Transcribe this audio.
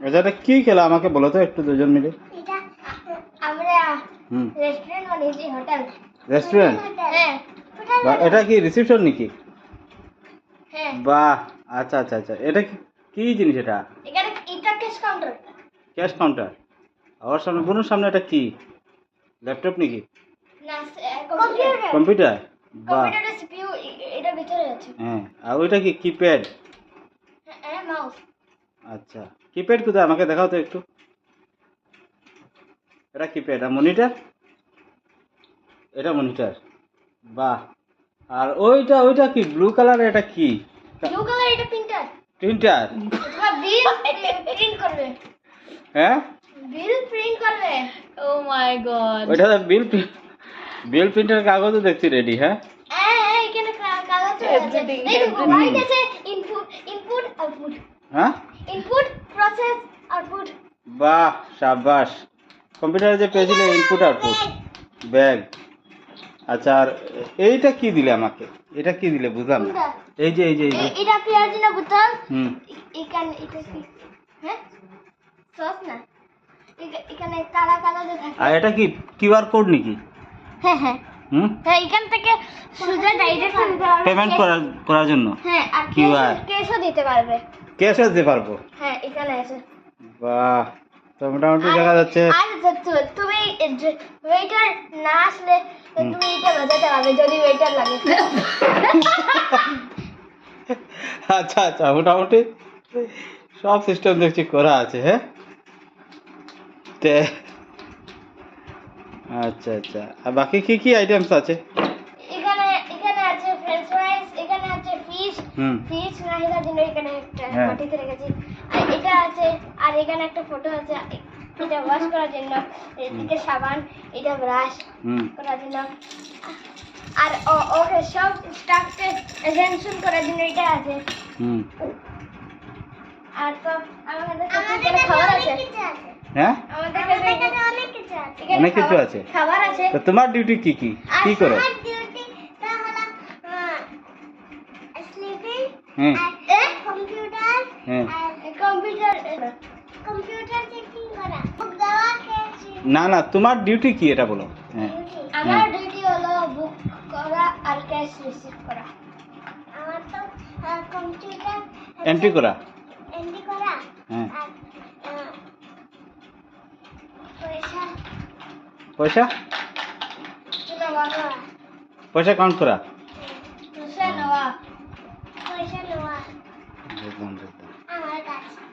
এটা কি খেলা আমাকে বলো তো একটু দুজন মিলে। এটা আমরা রেস্টুরেন্ট বানিয়েছি, হোটেল। রেস্টুরেন্ট? হ্যাঁ। এটা কি রিসেপশন নাকি? হ্যাঁ। বাহ, আচ্ছা আচ্ছা আচ্ছা। এটা কি জিনিস এটা? এটা ক্যাশ কাউন্টার। Cash counter? আমার সামনে, বোনের সামনে এটা কি? ল্যাপটপ নাকি? না, কম্পিউটার। কম্পিউটার? বাহ। কম্পিউটারের সিপিইউ এটা ভিতরে আছে। হ্যাঁ, আর ওইটা কি কিপ্যাড? হ্যাঁ, মাউস। আচ্ছা, কিপ্যাড কোথায় আমাকে দেখাও তো একটু। এটা কিপ্যাড, আর মনিটর? এটা মনিটর। বাহ। আর ওইটা কি ব্লু কালার, এটা কি? ব্লু কালার, এটা প্রিন্টার। প্রিন্টার? এটা বিল প্রিন্ট করবে। হ্যাঁ, বিল প্রিন্ট করবে। ও মাই গড। ওইটা তো বিল প্রিন্টার কাগজও দেখছি রেডি। হ্যাঁ হ্যাঁ, এখানে কাগজ আছে। দেখো হোয়াইট আছে, ইনপুট আউটপুট। হ্যাঁ, ইনপুট প্রসেস আউটপুট। বাহ, শাবাশ। কম্পিউটারে যে পেয়েছিলে ইনপুট আউটপুট, ব্যাগ। আচ্ছা, আর এইটা কি দিলে আমাকে? এটা কি দিলে বুঝলাম না। এই যে এটা পেঁয়াজিনা বোতল। এখানে এটা কি? হ্যাঁ, সস না, এখানে কালা কালা যে থাকে। আর এটা কি কিউআর কোড নাকি? হ্যাঁ হ্যাঁ হ্যাঁ, এখান থেকে সোজা ডাইরেক্ট পেমেন্ট করার জন্য? হ্যাঁ, আর কিউআর ক্যাশও দিতে পারবে। ক্যাশও দিতে পারবো? হ্যাঁ, এখানে আছে। বাহ, তো মোটামুটি দেখা যাচ্ছে। আর তুমি ওয়েটার না আসলে তুমি এটা বাজাতে পারবে যদি ওয়েটার লাগে। আচ্ছা আচ্ছা, মোটামুটি সব সিস্টেম দেখছি করা আছে। হ্যাঁ, তে আচ্ছা আচ্ছা, আর বাকি কি কি আইটেমস আছে? এখানে আছে ফ্রেঞ্চ ফ্রাইস, এখানে আছে ফিশ নাহিদার জন্য এখানে একটা বাটিতে রেখেছি। আর এটা আছে, আর এখানে একটা ফটো আছে, এটা ওয়াশ করার জন্য। এদিকে সাবান, এটা ব্রাশ করার জন্য। আর ওকে সব স্টাফকে অ্যাটেনশন করার জন্য এটা আছে। আর তো আমাদের কাছে খাবার আছে। হ্যাঁ, আমাদের কাছে অনেক কিছু আছে। অনেক কিছু আছে। খাবার আছে। তো তোমার ডিউটি কি কি করো? আমার ডিউটি তা হলো স্লিপিং, কম্পিউটার, কম্পিউটার চেকিং করা, বুক দেওয়া, না না, তোমার ডিউটি কি এটা বলো। হ্যাঁ, আমার ডিউটি হলো বুক করা আর ক্যাশ রিসিভ করা। আমার তো কম্পিউটার এন্ট্রি করা। হ্যাঁ, আর পয়সা পয়সা নেওয়া। পয়সা কাউন্ট করা। পয়সা নেওয়া। বুঝলাম। আমার কাছে